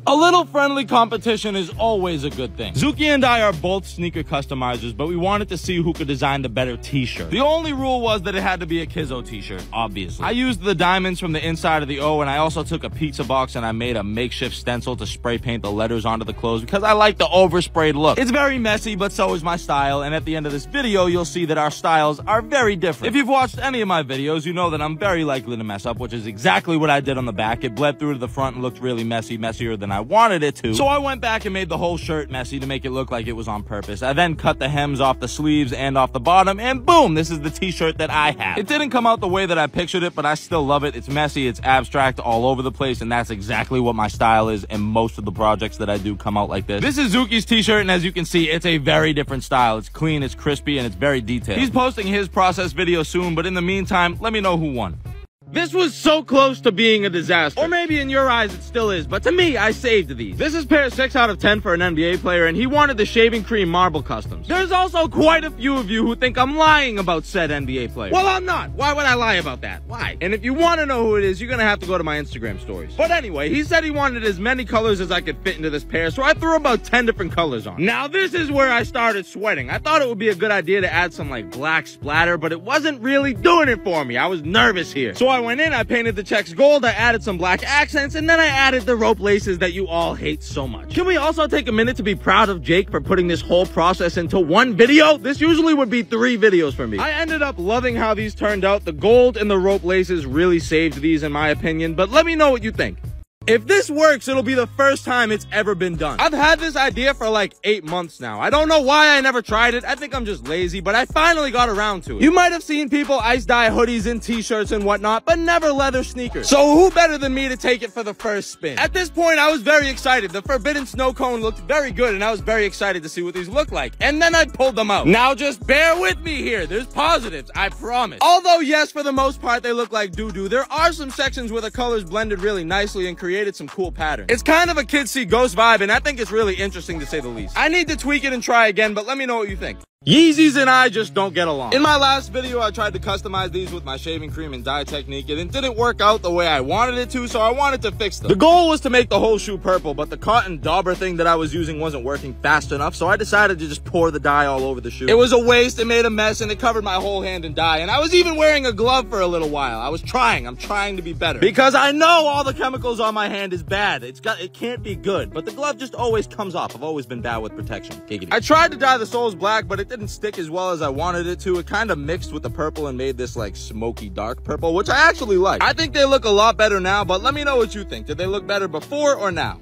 A little friendly competition is always a good thing. Zuki and I are both sneaker customizers, but we wanted to see who could design the better t-shirt. The only rule was that it had to be a Kizzo t-shirt, obviously. I used the diamonds from the inside of the O, and I also took a pizza box and I made a makeshift stencil to spray paint the letters onto the clothes because I like the oversprayed look. It's very messy, but so is my style, and at the end of this video, you'll see that our styles are very different. If you've watched any of my videos, you know that I'm very likely to mess up, which is exactly what I did on the back. It bled through to the front and looked really messy, messier than I wanted it to. So I went back and made the whole shirt messy to make it look like it was on purpose. I then cut the hems off the sleeves and off the bottom, and boom, this is the t-shirt that I have. It didn't come out the way that I pictured it, but I still love it. It's messy, it's abstract, all over the place, and that's exactly what my style is, and most of the projects that I do come out like this. This is Zuki's t-shirt, and as you can see, it's a very different style. It's clean, it's crispy, and it's very detailed. He's posting his process video soon, but in the meantime, let me know who won. This was so close to being a disaster. Or maybe in your eyes it still is, but to me, I saved these. This is pair 6 out of 10 for an NBA player, and he wanted the shaving cream marble customs. There's also quite a few of you who think I'm lying about said NBA player. Well, I'm not. Why would I lie about that? Why? And if you want to know who it is, you're gonna have to go to my Instagram stories. But anyway, he said he wanted as many colors as I could fit into this pair, so I threw about 10 different colors on. Now this is where I started sweating. I thought it would be a good idea to add some like black splatter, but it wasn't really doing it for me. I was nervous here. So I went in, I painted the checks gold, I added some black accents, and then I added the rope laces that you all hate so much. Can we also take a minute to be proud of Jake for putting this whole process into one video? This usually would be 3 videos for me. I ended up loving how these turned out. The gold and the rope laces really saved these in my opinion, but let me know what you think. If this works, it'll be the first time it's ever been done. I've had this idea for like 8 months now. I don't know why I never tried it. I think I'm just lazy, but I finally got around to it. You might have seen people ice dye hoodies and t-shirts and whatnot, but never leather sneakers. So who better than me to take it for the first spin? At this point, I was very excited. The forbidden snow cone looked very good, and I was very excited to see what these look like. And then I pulled them out. Now just bear with me here. There's positives, I promise. Although yes, for the most part, they look like doo-doo, there are some sections where the colors blended really nicely and created some cool patterns. It's kind of a Kids See Ghost vibe, and I think it's really interesting to say the least. I need to tweak it and try again, but let me know what you think. Yeezys and I just don't get along. In my last video, I tried to customize these with my shaving cream and dye technique, and it didn't work out the way I wanted it to, so I wanted to fix them. The goal was to make the whole shoe purple, but the cotton dauber thing that I was using wasn't working fast enough, so I decided to just pour the dye all over the shoe. It was a waste, it made a mess, and it covered my whole hand in dye, and I was even wearing a glove for a little while. I'm trying to be better. Because I know all the chemicals on my hand is bad. It can't be good, but the glove just always comes off. I've always been bad with protection. I tried to dye the soles black, but it didn't stick as well as I wanted it to. It kind of mixed with the purple and made this like smoky dark purple, which I actually like. I think they look a lot better now, but let me know what you think. Did they look better before or now?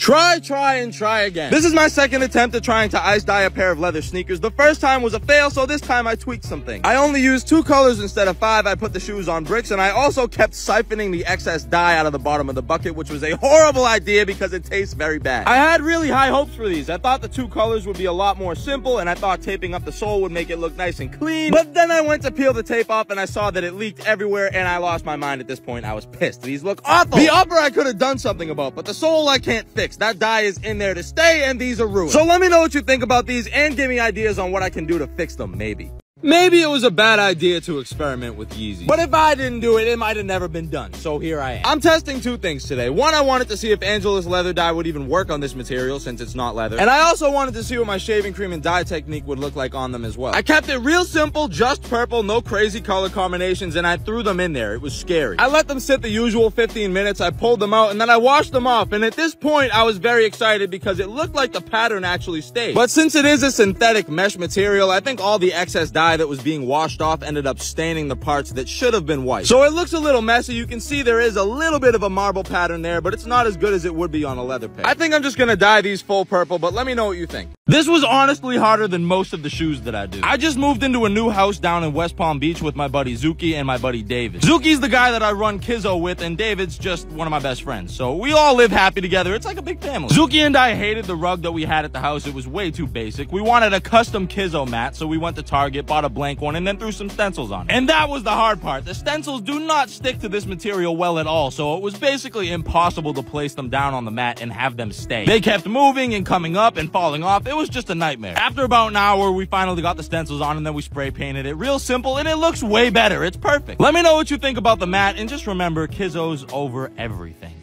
Try again. This is my second attempt at trying to ice dye a pair of leather sneakers. The first time was a fail, so this time I tweaked some things. I only used 2 colors instead of 5. I put the shoes on bricks, and I also kept siphoning the excess dye out of the bottom of the bucket, which was a horrible idea because it tastes very bad. I had really high hopes for these. I thought the 2 colors would be a lot more simple, and I thought taping up the sole would make it look nice and clean. But then I went to peel the tape off, and I saw that it leaked everywhere, and I lost my mind at this point. I was pissed. These look awful. The upper I could have done something about, but the sole I can't fix. That dye is in there to stay, and these are ruined. So let me know what you think about these, and give me ideas on what I can do to fix them, maybe. Maybe it was a bad idea to experiment with Yeezy. But if I didn't do it, it might have never been done. So here I am. I'm testing 2 things today. One, I wanted to see if Angelus leather dye would even work on this material since it's not leather. And I also wanted to see what my shaving cream and dye technique would look like on them as well. I kept it real simple, just purple, no crazy color combinations, and I threw them in there. It was scary. I let them sit the usual 15 minutes, I pulled them out, and then I washed them off. And at this point, I was very excited because it looked like the pattern actually stayed. But since it is a synthetic mesh material, I think all the excess dye that was being washed off ended up staining the parts that should have been white. So it looks a little messy. You can see there is a little bit of a marble pattern there, but it's not as good as it would be on a leather pair. I think I'm just gonna dye these full purple, but let me know what you think. This was honestly harder than most of the shoes that I do. I just moved into a new house down in West Palm Beach with my buddy Zuki and my buddy David. Zuki's the guy that I run Kizzo with, and David's just one of my best friends. So we all live happy together. It's like a big family. Zuki and I hated the rug that we had at the house. It was way too basic. We wanted a custom Kizzo mat, so we went to Target, bought a blank one, and then threw some stencils on it. And that was the hard part. The stencils do not stick to this material well at all, so it was basically impossible to place them down on the mat and have them stay. They kept moving and coming up and falling off. It was just a nightmare. After about an hour, we finally got the stencils on, and then we spray painted it. Real simple, and it looks way better. It's perfect. Let me know what you think about the mat, and just remember, Kizzo's over everything.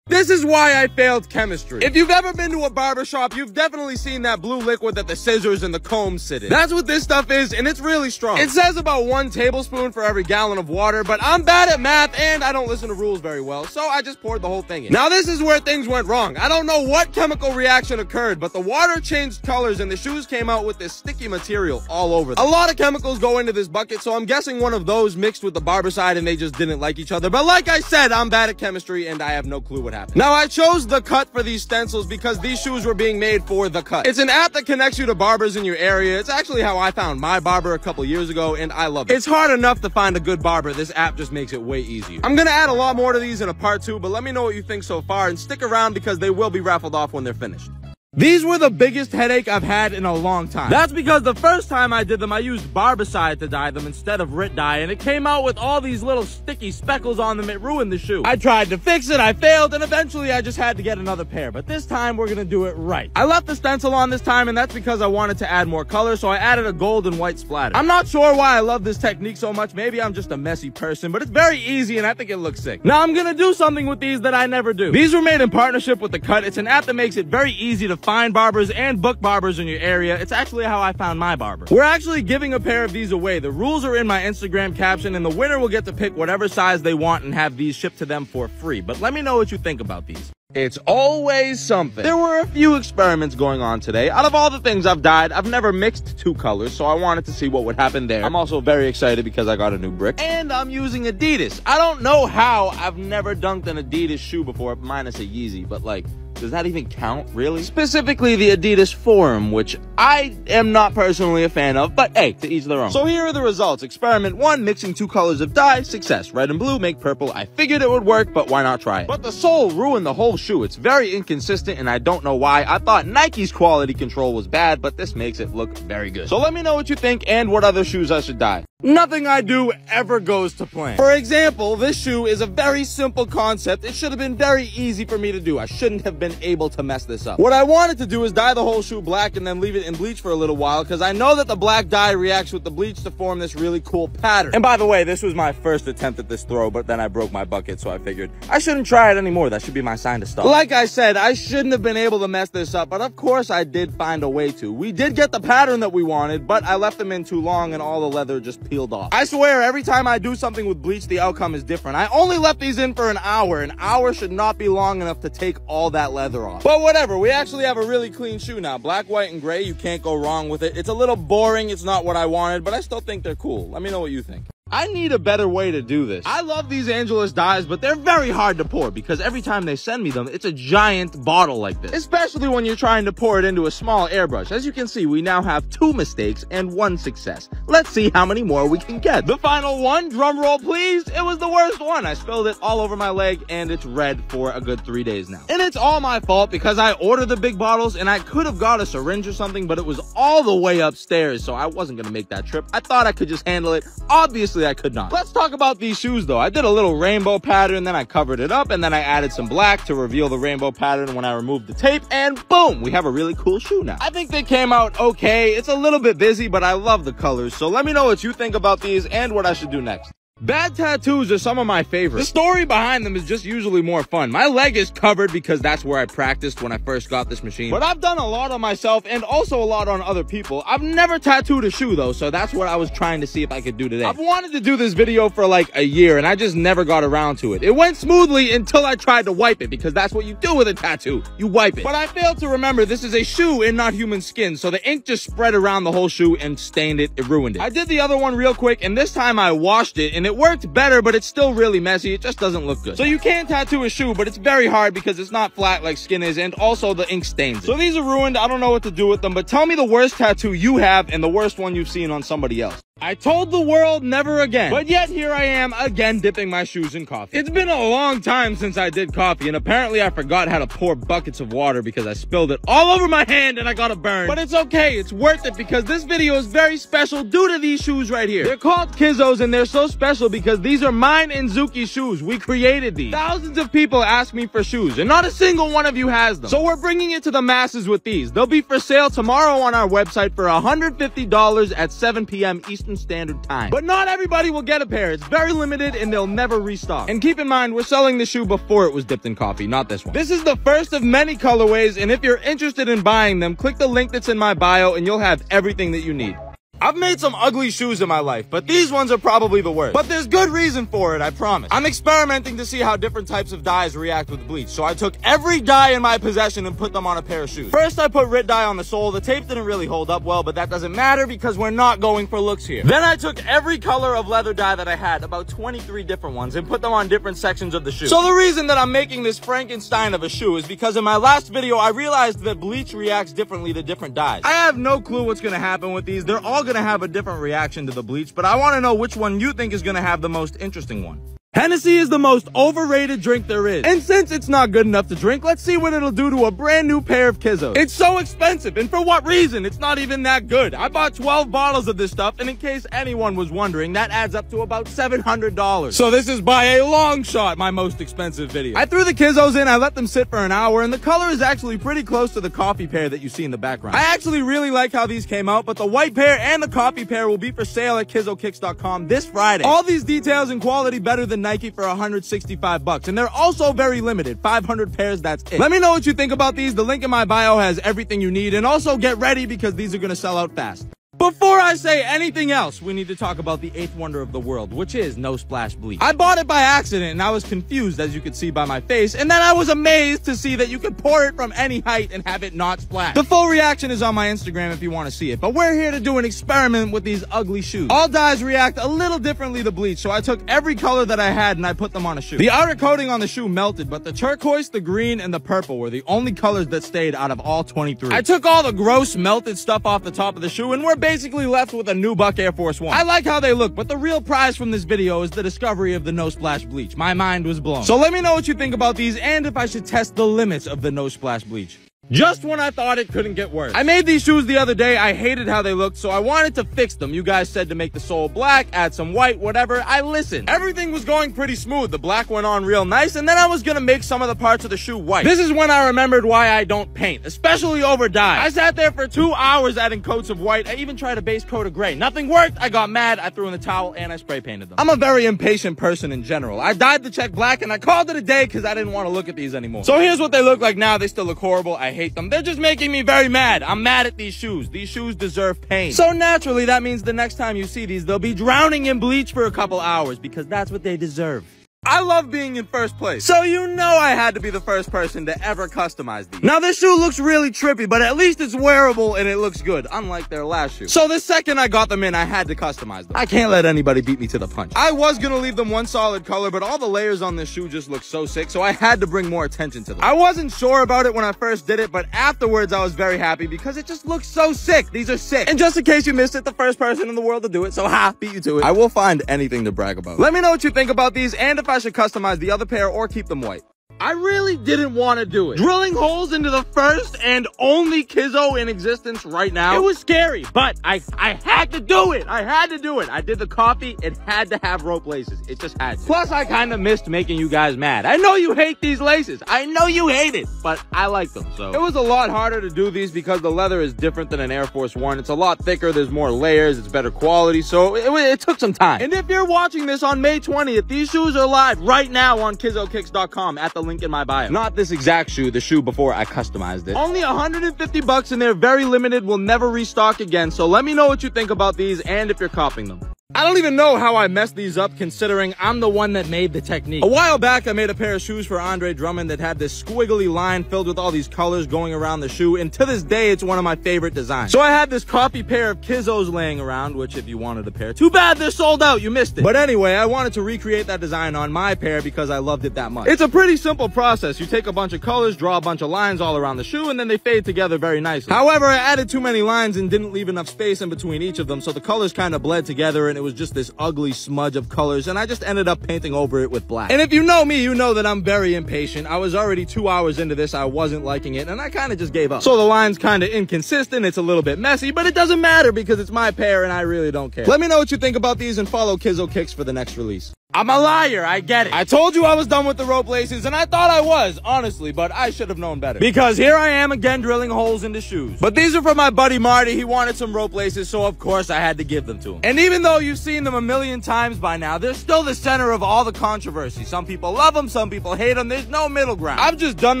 This is why I failed chemistry. If you've ever been to a barbershop, you've definitely seen that blue liquid that the scissors and the comb sit in. That's what this stuff is, and it's really strong. It says about 1 tablespoon for every gallon of water, but I'm bad at math and I don't listen to rules very well, so I just poured the whole thing in. Now this is where things went wrong. I don't know what chemical reaction occurred, but the water changed colors and the shoes came out with this sticky material all over them. A lot of chemicals go into this bucket, so I'm guessing one of those mixed with the barbicide and they just didn't like each other. But like I said, I'm bad at chemistry and I have no clue what happened. Now I chose The Cut for these stencils because these shoes were being made for The Cut. It's an app that connects you to barbers in your area. It's actually how I found my barber a couple years ago and I love it. It's hard enough to find a good barber. This app just makes it way easier. I'm gonna add a lot more to these in a part 2, but let me know what you think so far and stick around because they will be raffled off when they're finished. These were the biggest headache I've had in a long time. That's because the first time I did them, I used barbicide to dye them instead of Rit dye, and it came out with all these little sticky speckles on them. It ruined the shoe. I tried to fix it, I failed, and eventually I just had to get another pair. But this time, we're gonna do it right. I left the stencil on this time, and that's because I wanted to add more color, so I added a gold and white splatter. I'm not sure why I love this technique so much. Maybe I'm just a messy person, but it's very easy, and I think it looks sick. Now, I'm gonna do something with these that I never do. These were made in partnership with The Cut. It's an app that makes it very easy to find barbers and book barbers in your area. It's actually how I found my barber. We're actually giving a pair of these away. The rules are in my Instagram caption, and the winner will get to pick whatever size they want and have these shipped to them for free. But let me know what you think about these. It's always something. There were a few experiments going on today. Out of all the things I've dyed, I've never mixed 2 colors, so I wanted to see what would happen there. I'm also very excited because I got a new brick. And I'm using Adidas. I don't know how. I've never dunked an Adidas shoe before, minus a Yeezy, but like, does that even count, really? Specifically the Adidas Forum, which I am not personally a fan of, but hey, to each their own. So here are the results. Experiment 1, mixing 2 colors of dye, success. Red and blue make purple. I figured it would work, but why not try it? But the sole ruined the whole shoe. It's very inconsistent, and I don't know why. I thought Nike's quality control was bad, but this makes it look very good. So let me know what you think and what other shoes I should dye. Nothing I do ever goes to plan. For example, this shoe is a very simple concept. It should have been very easy for me to do. I shouldn't have been able to mess this up. What I wanted to do is dye the whole shoe black and then leave it in bleach for a little while because I know that the black dye reacts with the bleach to form this really cool pattern. And by the way, this was my first attempt at this throw, but then I broke my bucket, so I figured I shouldn't try it anymore. That should be my sign to stop. Like I said, I shouldn't have been able to mess this up, but of course I did find a way to. We did get the pattern that we wanted, but I left them in too long and all the leather just peeled off. I swear, every time I do something with bleach, the outcome is different. I only left these in for an hour. An hour should not be long enough to take all that leather off. But whatever, we actually have a really clean shoe now. Black, white, and gray, you can't go wrong with it. It's a little boring, it's not what I wanted, but I still think they're cool. Let me know what you think. I need a better way to do this. I love these Angelus dyes, but they're very hard to pour because every time they send me them, it's a giant bottle like this. Especially when you're trying to pour it into a small airbrush. As you can see, we now have 2 mistakes and 1 success. Let's see how many more we can get. The final one, drum roll please, it was the worst one. I spilled it all over my leg and it's red for a good 3 days now. And it's all my fault because I ordered the big bottles and I could have got a syringe or something, but it was all the way upstairs, so I wasn't gonna make that trip. I thought I could just handle it. Obviously, I could not. Let's talk about these shoes though. I did a little rainbow pattern, then I covered it up, and then I added some black to reveal the rainbow pattern when I removed the tape, and boom, we have a really cool shoe now. I think they came out okay. It's a little bit busy, but I love the colors, so let me know what you think about these and what I should do next. Bad tattoos are some of my favorites. The story behind them is just usually more fun. My leg is covered because that's where I practiced when I first got this machine. But I've done a lot on myself and also a lot on other people. I've never tattooed a shoe though, so that's what I was trying to see if I could do today. I've wanted to do this video for like a year and I just never got around to it. It went smoothly until I tried to wipe it because that's what you do with a tattoo. You wipe it. But I failed to remember this is a shoe and not human skin, so the ink just spread around the whole shoe and stained it. It ruined it. I did the other one real quick and this time I washed it and it worked better, but it's still really messy. It just doesn't look good. So you can tattoo a shoe, but it's very hard because it's not flat like skin is, and also the ink stains it. So these are ruined. I don't know what to do with them, but tell me the worst tattoo you have and the worst one you've seen on somebody else. I told the world never again, but yet here I am again dipping my shoes in coffee. It's been a long time since I did coffee, and apparently I forgot how to pour buckets of water because I spilled it all over my hand and I got a burn. But it's okay, it's worth it because this video is very special due to these shoes right here. They're called Kizzos and they're so special because these are mine and Zuki's shoes. We created these. Thousands of people ask me for shoes and not a single one of you has them. So we're bringing it to the masses with these. They'll be for sale tomorrow on our website for $150 at 7 p.m. Eastern Eastern Standard Time. But not everybody will get a pair. It's very limited and they'll never restock. And keep in mind, we're selling the shoe before it was dipped in coffee, not this one. This is the first of many colorways, and if you're interested in buying them, click the link that's in my bio and you'll have everything that you need. I've made some ugly shoes in my life, but these ones are probably the worst. But there's good reason for it, I promise. I'm experimenting to see how different types of dyes react with bleach, so I took every dye in my possession and put them on a pair of shoes. First, I put Rit dye on the sole. The tape didn't really hold up well, but that doesn't matter because we're not going for looks here. Then I took every color of leather dye that I had, about 23 different ones, and put them on different sections of the shoe. So the reason that I'm making this Frankenstein of a shoe is because in my last video, I realized that bleach reacts differently to different dyes. I have no clue what's gonna happen with these. They're all gonna have a different reaction to the bleach, but I want to know which one you think is going to have the most interesting one. Hennessy is the most overrated drink there is. And since it's not good enough to drink, let's see what it'll do to a brand new pair of Kizzos. It's so expensive, and for what reason? It's not even that good. I bought 12 bottles of this stuff, and in case anyone was wondering, that adds up to about $700. So this is by a long shot my most expensive video. I threw the Kizzos in, I let them sit for an hour, and the color is actually pretty close to the coffee pair that you see in the background. I actually really like how these came out, but the white pair and the coffee pair will be for sale at KizzoKicks.com this Friday. All these details and quality better than Nike for $165, and they're also very limited, 500 pairs, that's it. Let me know what you think about these. The link in my bio has everything you need, and also get ready because these are gonna sell out fast. Before I say anything else, we need to talk about the 8th wonder of the world, which is No Splash Bleach. I bought it by accident, and I was confused, as you could see by my face, and then I was amazed to see that you could pour it from any height and have it not splash. The full reaction is on my Instagram if you want to see it, but we're here to do an experiment with these ugly shoes. All dyes react a little differently to bleach, so I took every color that I had and I put them on a shoe. The outer coating on the shoe melted, but the turquoise, the green, and the purple were the only colors that stayed out of all 23. I took all the gross melted stuff off the top of the shoe, and we're basically left with a new Buck Air Force One. I like how they look, but the real prize from this video is the discovery of the No Splash Bleach. My mind was blown. So let me know what you think about these and if I should test the limits of the No Splash Bleach. Just when I thought it couldn't get worse. I made these shoes the other day. I hated how they looked, so I wanted to fix them. You guys said to make the sole black, add some white, whatever. I listened. Everything was going pretty smooth. The black went on real nice, and then I was gonna make some of the parts of the shoe white. This is when I remembered why I don't paint, especially over dye. I sat there for 2 hours adding coats of white. I even tried a base coat of gray. Nothing worked. I got mad. I threw in the towel, and I spray painted them. I'm a very impatient person in general. I dyed the check black, and I called it a day because I didn't want to look at these anymore. So here's what they look like now. They still look horrible. I hate them. They're just making me very mad. I'm mad at these shoes. These shoes deserve pain. So naturally, that means the next time you see these, they'll be drowning in bleach for a couple hours because that's what they deserve. I love being in first place, so you know I had to be the first person to ever customize these. Now this shoe looks really trippy, but at least it's wearable and it looks good, unlike their last shoe. So the second I got them in, I had to customize them. I can't let anybody beat me to the punch. I was gonna leave them one solid color, but all the layers on this shoe just look so sick, so I had to bring more attention to them. I wasn't sure about it when I first did it, but afterwards I was very happy because it just looks so sick. These are sick. And just in case you missed it, the first person in the world to do it, so beat you to it. I will find anything to brag about. Let me know what you think about these and if I should customize the other pair or keep them white. I really didn't want to do it. Drilling holes into the first and only Kizzo in existence right now. It was scary, but I had to do it. I had to do it. I did the coffee. It had to have rope laces. It just had to. Plus, I kind of missed making you guys mad. I know you hate these laces. I know you hate it, but I like them, so. It was a lot harder to do these because the leather is different than an Air Force One. It's a lot thicker. There's more layers. It's better quality, so it took some time. And if you're watching this on May 20th, these shoes are live right now on KizzoKicks.com at the link in my bio. Not this exact shoe, the shoe before I customized it. Only $150 and they're very limited, will never restock again, so let me know what you think about these and if you're copying them. I don't even know how I messed these up considering I'm the one that made the technique. A while back, I made a pair of shoes for Andre Drummond that had this squiggly line filled with all these colors going around the shoe, and to this day, it's one of my favorite designs. So I had this copy pair of Kizzos laying around, which if you wanted a pair, too bad they're sold out, you missed it. But anyway, I wanted to recreate that design on my pair because I loved it that much. It's a pretty simple process. You take a bunch of colors, draw a bunch of lines all around the shoe, and then they fade together very nicely. However, I added too many lines and didn't leave enough space in between each of them, so the colors kind of bled together and it was just this ugly smudge of colors, and I just ended up painting over it with black. And if you know me, you know that I'm very impatient. I was already 2 hours into this, I wasn't liking it, and I kind of just gave up. So the line's kind of inconsistent, it's a little bit messy, but it doesn't matter because it's my pair and I really don't care. Let me know what you think about these and follow Kizzo Kicks for the next release. I'm a liar, I get it. I told you I was done with the rope laces, and I thought I was, honestly, but I should have known better. Because here I am again drilling holes into shoes. But these are from my buddy Marty. He wanted some rope laces, so of course I had to give them to him. And even though you've seen them a million times by now, they're still the center of all the controversy. Some people love them, some people hate them. There's no middle ground. I've just done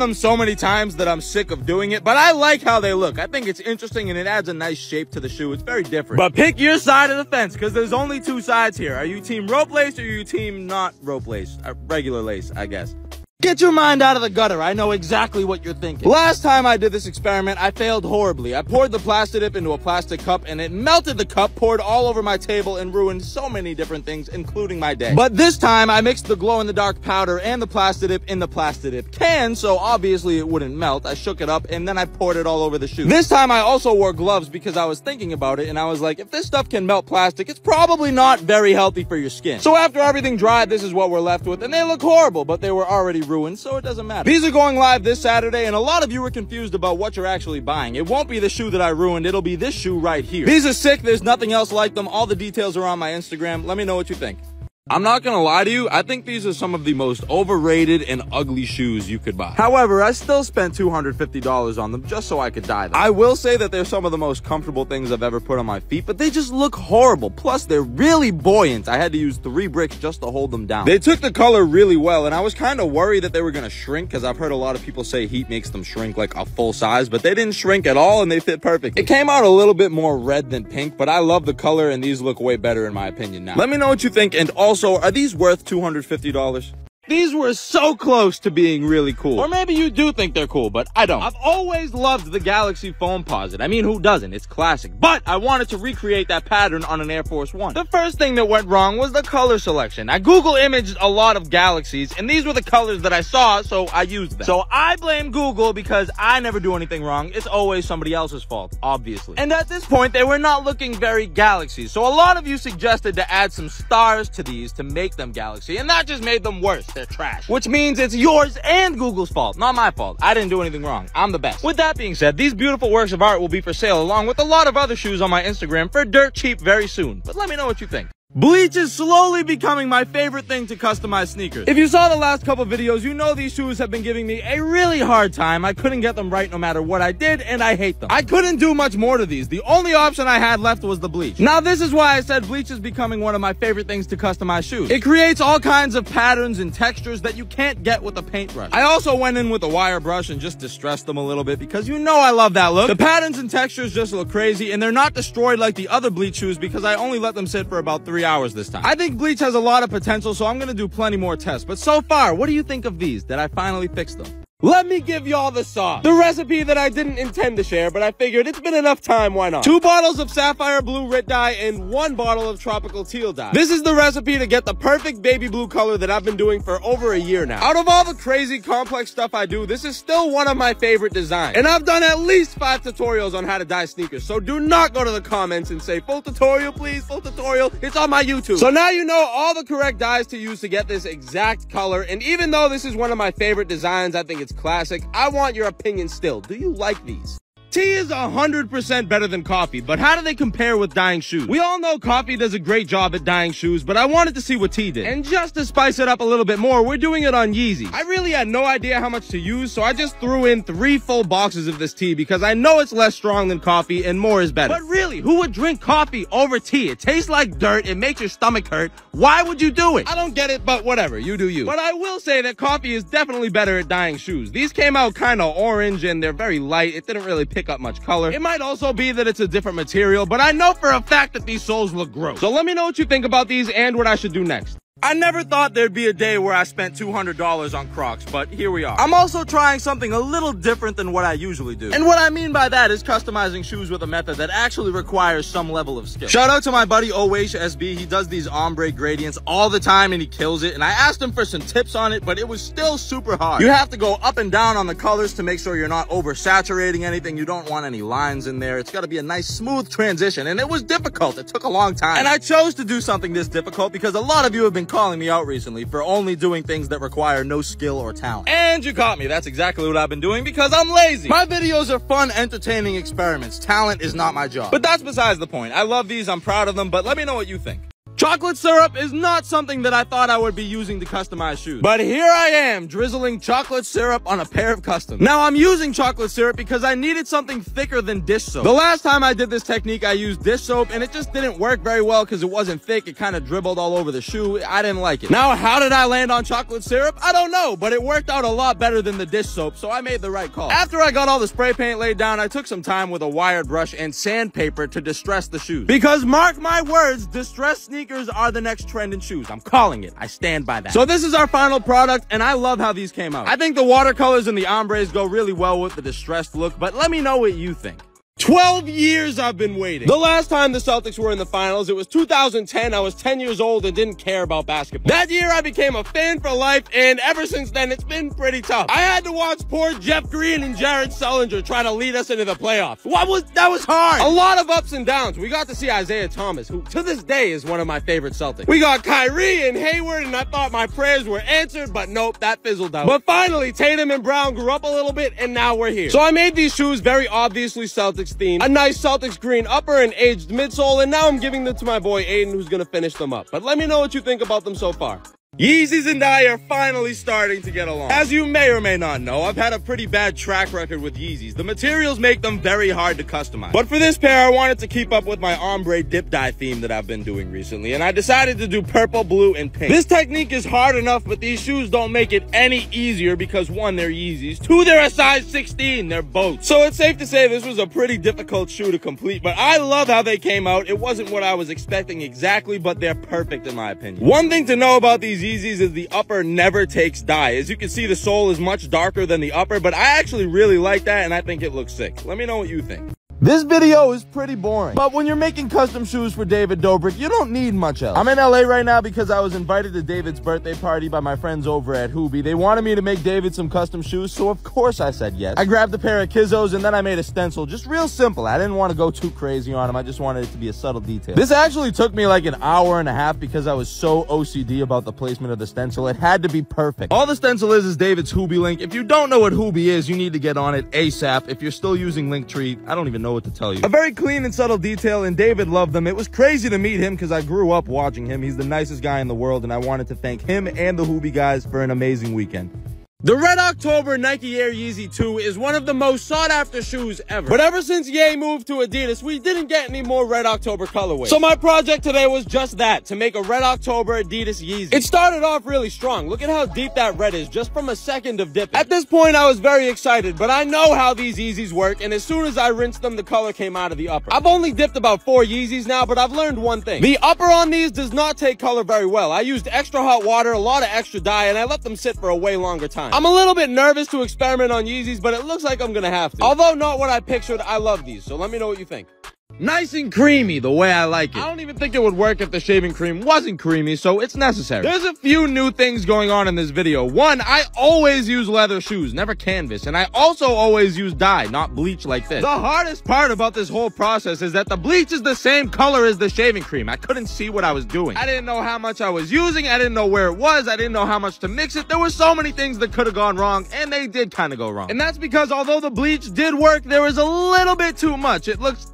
them so many times that I'm sick of doing it, but I like how they look. I think it's interesting and it adds a nice shape to the shoe. It's very different. But pick your side of the fence, because there's only two sides here. Are you team rope lace or are you team not rope lace? Regular lace, I guess. Get your mind out of the gutter. I know exactly what you're thinking. Last time I did this experiment, I failed horribly. I poured the plastic dip into a plastic cup and it melted the cup, poured all over my table, and ruined so many different things, including my day. But this time, I mixed the glow-in-the-dark powder and the plastic dip in the plastic dip can, so obviously it wouldn't melt. I shook it up and then I poured it all over the shoe. This time, I also wore gloves because I was thinking about it and I was like, if this stuff can melt plastic, it's probably not very healthy for your skin. So after everything dried, this is what we're left with, and they look horrible, but they were already ruined, so it doesn't matter. These are going live this Saturday, and a lot of you were confused about what you're actually buying. It won't be the shoe that I ruined, it'll be this shoe right here. These are sick, there's nothing else like them. All the details are on my Instagram. Let me know what you think. I'm not gonna lie to you, I think these are some of the most overrated and ugly shoes you could buy. However, I still spent $250 on them just so I could dye them. I will say that they're some of the most comfortable things I've ever put on my feet, but they just look horrible. Plus, they're really buoyant. I had to use 3 bricks just to hold them down. They took the color really well, and I was kind of worried that they were gonna shrink, because I've heard a lot of people say heat makes them shrink like a full size, but they didn't shrink at all, and they fit perfectly. It came out a little bit more red than pink, but I love the color, and these look way better in my opinion now. Let me know what you think, and also, are these worth $250? These were so close to being really cool. Or maybe you do think they're cool, but I don't. I've always loved the Galaxy Foamposite. I mean, who doesn't? It's classic. But I wanted to recreate that pattern on an Air Force One. The first thing that went wrong was the color selection. I Google imaged a lot of Galaxies, and these were the colors that I saw, so I used them. So I blame Google because I never do anything wrong. It's always somebody else's fault, obviously. And at this point, they were not looking very Galaxy. So a lot of you suggested to add some stars to these to make them Galaxy, and that just made them worse. They're trash. Which means it's yours and Google's fault, not my fault. I didn't do anything wrong. I'm the best. With that being said, these beautiful works of art will be for sale along with a lot of other shoes on my Instagram for dirt cheap very soon. But let me know what you think. Bleach is slowly becoming my favorite thing to customize sneakers. If you saw the last couple videos, you know these shoes have been giving me a really hard time. I couldn't get them right no matter what I did, and I hate them. I couldn't do much more to these. The only option I had left was the bleach. Now this is why I said bleach is becoming one of my favorite things to customize shoes. It creates all kinds of patterns and textures that you can't get with a paintbrush. I also went in with a wire brush and just distressed them a little bit because you know I love that look. The patterns and textures just look crazy, and they're not destroyed like the other bleach shoes because I only let them sit for about 3 hours this time. I think bleach has a lot of potential, so I'm gonna do plenty more tests. But so far, what do you think of these? Did I finally fix them? Let me give y'all the sauce. The recipe that I didn't intend to share, but I figured it's been enough time, why not? 2 bottles of sapphire blue Rit dye and 1 bottle of tropical teal dye. This is the recipe to get the perfect baby blue color that I've been doing for over a year now. Out of all the crazy complex stuff I do, this is still one of my favorite designs. And I've done at least 5 tutorials on how to dye sneakers, so do not go to the comments and say, full tutorial please, full tutorial. It's on my YouTube. So now you know all the correct dyes to use to get this exact color, and even though this is one of my favorite designs, I think it's classic, I want your opinion still. Do you like these? Tea is 100% better than coffee, but how do they compare with dyeing shoes? We all know coffee does a great job at dyeing shoes, but I wanted to see what tea did. And just to spice it up a little bit more, we're doing it on Yeezy. I really had no idea how much to use, so I just threw in 3 full boxes of this tea because I know it's less strong than coffee and more is better. But really, who would drink coffee over tea? It tastes like dirt, it makes your stomach hurt. Why would you do it? I don't get it, but whatever, you do you. But I will say that coffee is definitely better at dyeing shoes. These came out kind of orange and they're very light. It didn't really pick up much color. It might also be that it's a different material, but I know for a fact that these soles look gross. So let me know what you think about these and what I should do next. I never thought there'd be a day where I spent $200 on Crocs, but here we are. I'm also trying something a little different than what I usually do. And what I mean by that is customizing shoes with a method that actually requires some level of skill. Shout out to my buddy Owesh SB. He does these ombre gradients all the time and he kills it. And I asked him for some tips on it, but it was still super hard. You have to go up and down on the colors to make sure you're not oversaturating anything. You don't want any lines in there. It's got to be a nice smooth transition. And it was difficult. It took a long time. And I chose to do something this difficult because a lot of you have been calling me out recently for only doing things that require no skill or talent. And you caught me. That's exactly what I've been doing because I'm lazy. My videos are fun, entertaining experiments. Talent is not my job. But that's besides the point. I love these. I'm proud of them, but let me know what you think. Chocolate syrup is not something that I thought I would be using to customize shoes. But here I am, drizzling chocolate syrup on a pair of customs. Now I'm using chocolate syrup because I needed something thicker than dish soap. The last time I did this technique, I used dish soap and it just didn't work very well because it wasn't thick. It kind of dribbled all over the shoe. I didn't like it. Now, how did I land on chocolate syrup? I don't know, but it worked out a lot better than the dish soap, so I made the right call. After I got all the spray paint laid down, I took some time with a wired brush and sandpaper to distress the shoes. Because mark my words, distressed sneakers are the next trend in shoes. I'm calling it. I stand by that. So this is our final product, and I love how these came out. I think the watercolors and the ombres go really well with the distressed look, but let me know what you think. 12 years I've been waiting. The last time the Celtics were in the finals, it was 2010. I was 10 years old and didn't care about basketball. That year I became a fan for life, and ever since then it's been pretty tough. I had to watch poor Jeff Green and Jared Sullinger try to lead us into the playoffs. That was hard. A lot of ups and downs. We got to see Isaiah Thomas, who to this day is one of my favorite Celtics. We got Kyrie and Hayward, and I thought my prayers were answered, but nope, that fizzled out. But finally, Tatum and Brown grew up a little bit, and now we're here. So I made these shoes very obviously Celtics themed. A nice Celtics green upper and aged midsole, and now I'm giving them to my boy Aiden, who's gonna finish them up. But let me know what you think about them so far. Yeezys and I are finally starting to get along. As you may or may not know, I've had a pretty bad track record with Yeezys. The materials make them very hard to customize. But for this pair, I wanted to keep up with my ombre dip dye theme that I've been doing recently, and I decided to do purple, blue, and pink. This technique is hard enough, but these shoes don't make it any easier because 1, they're Yeezys, 2, they're a size 16, they're both. So it's safe to say this was a pretty difficult shoe to complete, but I love how they came out. It wasn't what I was expecting exactly, but they're perfect in my opinion. One thing to know about these Yeezys is the upper never takes dye. As you can see, the sole is much darker than the upper, but I actually really like that, and I think it looks sick. Let me know what you think. This video is pretty boring, but when you're making custom shoes for David Dobrik, you don't need much else. I'm in LA right now because I was invited to David's birthday party by my friends over at Hoobie. They wanted me to make David some custom shoes, so of course I said yes. I grabbed a pair of Kizzos and then I made a stencil, just real simple. I didn't want to go too crazy on them. I just wanted it to be a subtle detail. This actually took me like an hour and a half because I was so OCD about the placement of the stencil. It had to be perfect. All the stencil is David's Hoobie link. If you don't know what Hoobie is, you need to get on it ASAP. If you're still using Linktree, I don't even know what to tell you. A very clean and subtle detail, and David loved them. It was crazy to meet him because I grew up watching him. He's the nicest guy in the world, and I wanted to thank him and the Hoobie guys for an amazing weekend. The Red October Nike Air Yeezy 2 is one of the most sought after shoes ever. But ever since Ye moved to Adidas, we didn't get any more Red October colorways. So my project today was just that, to make a Red October Adidas Yeezy. It started off really strong. Look at how deep that red is just from a second of dipping. At this point, I was very excited, but I know how these Yeezys work, and as soon as I rinsed them, the color came out of the upper. I've only dipped about 4 Yeezys now, but I've learned one thing. The upper on these does not take color very well. I used extra hot water, a lot of extra dye, and I let them sit for a way longer time. I'm a little bit nervous to experiment on Yeezys, but it looks like I'm gonna have to. Although not what I pictured, I love these, so let me know what you think. Nice and creamy, the way I like it. I don't even think it would work if the shaving cream wasn't creamy, so it's necessary. There's a few new things going on in this video. One, I always use leather shoes, never canvas, and I also always use dye, not bleach like this. The hardest part about this whole process is that the bleach is the same color as the shaving cream. I couldn't see what I was doing. I didn't know how much I was using, I didn't know where it was, I didn't know how much to mix it. There were so many things that could have gone wrong, and they did kind of go wrong. And that's because although the bleach did work, there was a little bit too much. It looks,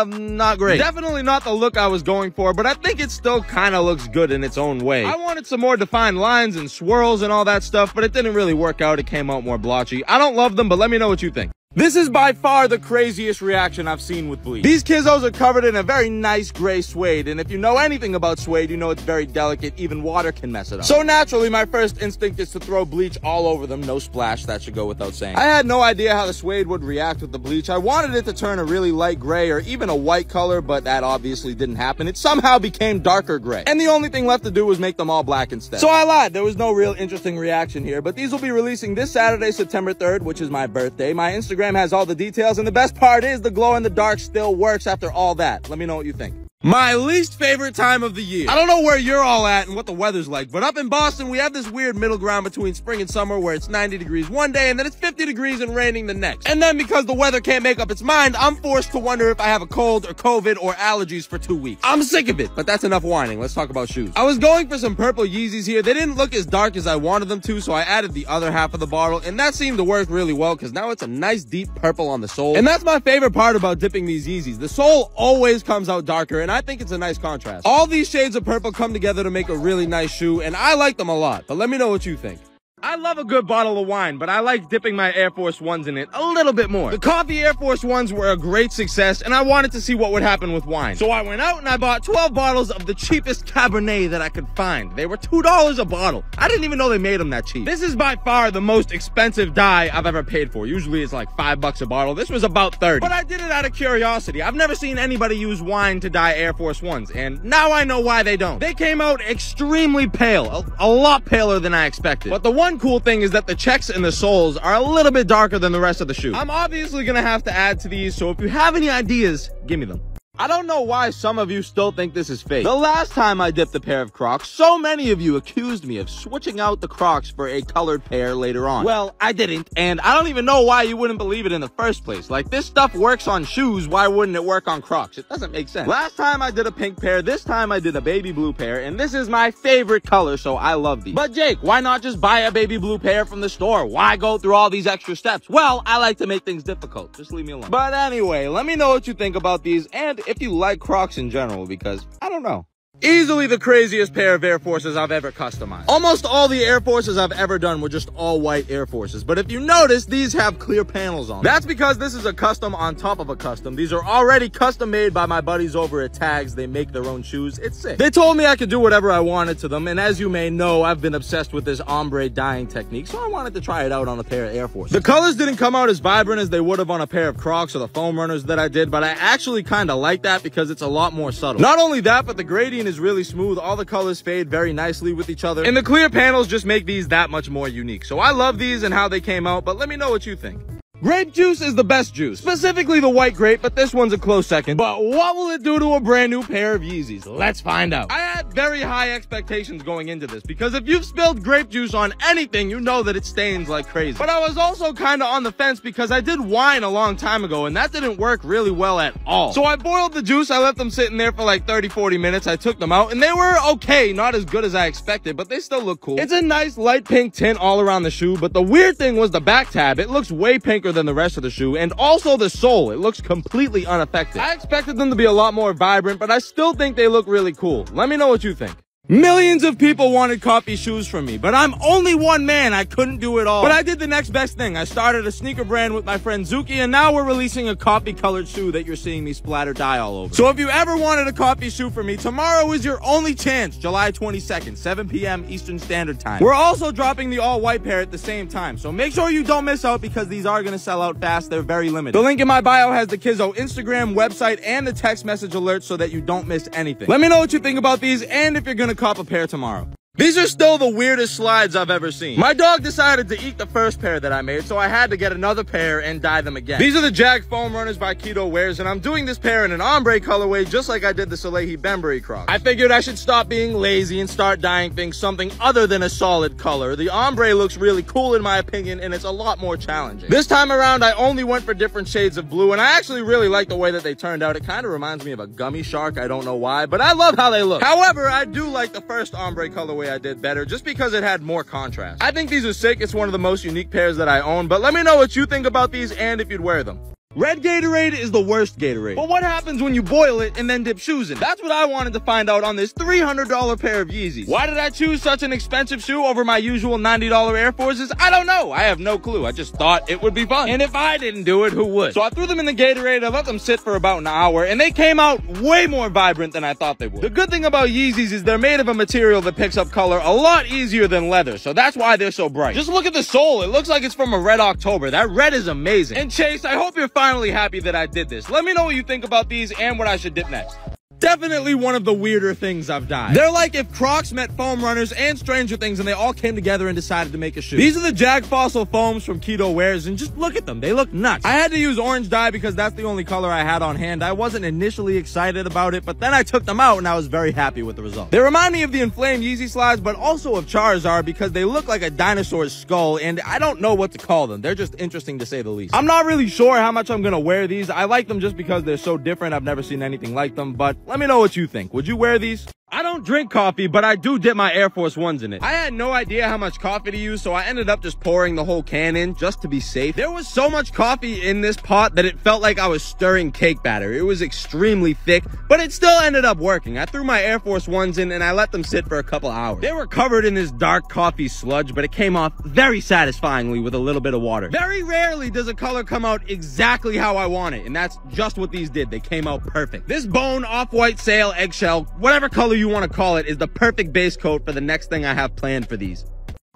not great. Definitely not the look I was going for, but I think it still kind of looks good in its own way. I wanted some more defined lines and swirls and all that stuff, but it didn't really work out. It came out more blotchy. I don't love them, but let me know what you think. This is by far the craziest reaction I've seen with bleach. These Kizzos are covered in a very nice gray suede, and if you know anything about suede, you know it's very delicate. Even water can mess it up. So naturally, my first instinct is to throw bleach all over them. No splash, that should go without saying. I had no idea how the suede would react with the bleach. I wanted it to turn a really light gray or even a white color, but that obviously didn't happen. It somehow became darker gray, and the only thing left to do was make them all black instead. So I lied. There was no real interesting reaction here, but these will be releasing this Saturday, September 3rd, which is my birthday. My Instagram has all the details, and the best part is the glow in the dark still works after all that. Let me know what you think. My least favorite time of the year. I don't know where you're all at and what the weather's like, but up in Boston, we have this weird middle ground between spring and summer where it's 90 degrees one day and then it's 50 degrees and raining the next. And then because the weather can't make up its mind, I'm forced to wonder if I have a cold or COVID or allergies for 2 weeks. I'm sick of it, but that's enough whining. Let's talk about shoes. I was going for some purple Yeezys here. They didn't look as dark as I wanted them to, so I added the other half of the bottle, and that seemed to work really well because now it's a nice deep purple on the sole. And that's my favorite part about dipping these Yeezys. The sole always comes out darker, and and I think it's a nice contrast. All these shades of purple come together to make a really nice shoe, and I like them a lot, but let me know what you think. I love a good bottle of wine, but I like dipping my Air Force Ones in it a little bit more. The coffee Air Force Ones were a great success, and I wanted to see what would happen with wine. So I went out and I bought 12 bottles of the cheapest Cabernet that I could find. They were $2 a bottle. I didn't even know they made them that cheap. This is by far the most expensive dye I've ever paid for. Usually it's like $5 a bottle. This was about 30. But I did it out of curiosity. I've never seen anybody use wine to dye Air Force Ones, and now I know why they don't. They came out extremely pale, a lot paler than I expected. But the one cool thing is that the checks and the soles are a little bit darker than the rest of the shoe. I'm obviously gonna have to add to these, so if you have any ideas, give me them. I don't know why some of you still think this is fake. The last time I dipped a pair of Crocs, so many of you accused me of switching out the Crocs for a colored pair later on. Well, I didn't, and I don't even know why you wouldn't believe it in the first place. Like, this stuff works on shoes, why wouldn't it work on Crocs? It doesn't make sense. Last time I did a pink pair, this time I did a baby blue pair, and this is my favorite color, so I love these. But Jake, why not just buy a baby blue pair from the store? Why go through all these extra steps? Well, I like to make things difficult. Just leave me alone. But anyway, let me know what you think about these, and if you like Crocs in general, because I don't know. Easily the craziest pair of Air Forces I've ever customized. Almost all the Air Forces I've ever done were just all white Air Forces, but if you notice, these have clear panels on them. That's because this is a custom on top of a custom. These are already custom made by my buddies over at Tags. They make their own shoes. It's sick. They told me I could do whatever I wanted to them, and as you may know, I've been obsessed with this ombre dyeing technique, so I wanted to try it out on a pair of Air Forces. The colors didn't come out as vibrant as they would have on a pair of Crocs or the foam runners that I did, but I actually kind of like that because it's a lot more subtle. Not only that, but the gradient is really smooth. All the colors fade very nicely with each other, and the clear panels just make these that much more unique. So I love these and how they came out, but let me know what you think. Grape juice is the best juice, specifically the white grape, but this one's a close second. But what will it do to a brand new pair of Yeezys? Let's find out. I had very high expectations going into this, because if you've spilled grape juice on anything, you know that it stains like crazy. But I was also kind of on the fence because I did wine a long time ago, and that didn't work really well at all. So I boiled the juice, I left them sitting there for like 30-40 minutes, I took them out, and they were okay, not as good as I expected, but they still look cool. It's a nice light pink tint all around the shoe, but the weird thing was the back tab. It looks way pinker than the rest of the shoe, and also the sole. It looks completely unaffected. I expected them to be a lot more vibrant, but I still think they look really cool. Let me know what you think. Millions of people wanted copy shoes from me, but I'm only one man. I couldn't do it all. But I did the next best thing. I started a sneaker brand with my friend Zuki, and now we're releasing a coffee colored shoe that you're seeing me splatter dye all over. So if you ever wanted a coffee shoe from me, tomorrow is your only chance. July 22nd, 7 p.m. Eastern Standard Time. We're also dropping the all white pair at the same time, so make sure you don't miss out because these are going to sell out fast. They're very limited. The link in my bio has the Kizzo Instagram, website, and the text message alert so that you don't miss anything. Let me know what you think about these and if you're going to cop a pair tomorrow. These are still the weirdest slides I've ever seen. My dog decided to eat the first pair that I made, so I had to get another pair and dye them again. These are the Jag Foam Runners by Keto Wears, and I'm doing this pair in an ombre colorway just like I did the Salehi Bembury Crocs. I figured I should stop being lazy and start dyeing things something other than a solid color. The ombre looks really cool in my opinion, and it's a lot more challenging. This time around, I only went for different shades of blue, and I actually really like the way that they turned out. It kind of reminds me of a gummy shark. I don't know why, but I love how they look. However, I do like the first ombre colorway I did better, just because it had more contrast. I think these are sick. It's one of the most unique pairs that I own, but let me know what you think about these and if you'd wear them. Red Gatorade is the worst Gatorade. But what happens when you boil it and then dip shoes in it? That's what I wanted to find out on this $300 pair of Yeezys. Why did I choose such an expensive shoe over my usual $90 Air Forces? I don't know. I have no clue. I just thought it would be fun. And if I didn't do it, who would? So I threw them in the Gatorade, I let them sit for about an hour, and they came out way more vibrant than I thought they would. The good thing about Yeezys is they're made of a material that picks up color a lot easier than leather, so that's why they're so bright. Just look at the sole. It looks like it's from a Red October. That red is amazing. And Chase, I hope you're finally happy that I did this. Let me know what you think about these and what I should dip next. Definitely one of the weirder things I've dyed. They're like if Crocs met foam runners and Stranger Things and they all came together and decided to make a shoe. These are the Jag Fossil foams from Keto Wears, and just look at them. They look nuts. I had to use orange dye because that's the only color I had on hand. I wasn't initially excited about it, but then I took them out and I was very happy with the result. They remind me of the inflamed Yeezy slides, but also of Charizard because they look like a dinosaur's skull, and I don't know what to call them. They're just interesting to say the least. I'm not really sure how much I'm gonna wear these. I like them just because they're so different. I've never seen anything like them, but let me know what you think. Would you wear these? I don't drink coffee, but I do dip my Air Force Ones in it. I had no idea how much coffee to use, so I ended up just pouring the whole can in just to be safe. There was so much coffee in this pot that it felt like I was stirring cake batter. It was extremely thick, but it still ended up working. I threw my Air Force Ones in and I let them sit for a couple hours. They were covered in this dark coffee sludge, but it came off very satisfyingly with a little bit of water. Very rarely does a color come out exactly how I want it, and that's just what these did. They came out perfect. This bone, off-white, sail, eggshell, whatever color you want to call it, is the perfect base coat for the next thing I have planned for these.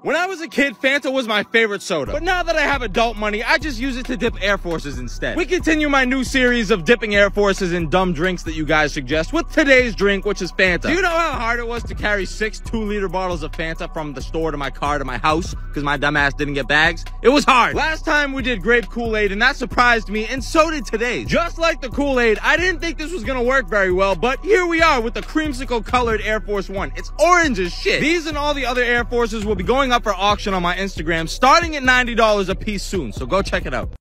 When I was a kid, Fanta was my favorite soda. But now that I have adult money, I just use it to dip Air Forces instead. We continue my new series of dipping Air Forces in dumb drinks that you guys suggest with today's drink, which is Fanta. Do you know how hard it was to carry 6 2-liter bottles of Fanta from the store to my car to my house because my dumbass didn't get bags? It was hard. Last time we did grape Kool-Aid and that surprised me, and so did today. Just like the Kool-Aid, I didn't think this was gonna work very well, but here we are with the creamsicle colored Air Force One. It's orange as shit. These and all the other Air Forces will be going up for auction on my Instagram starting at $90 a piece soon, so go check it out.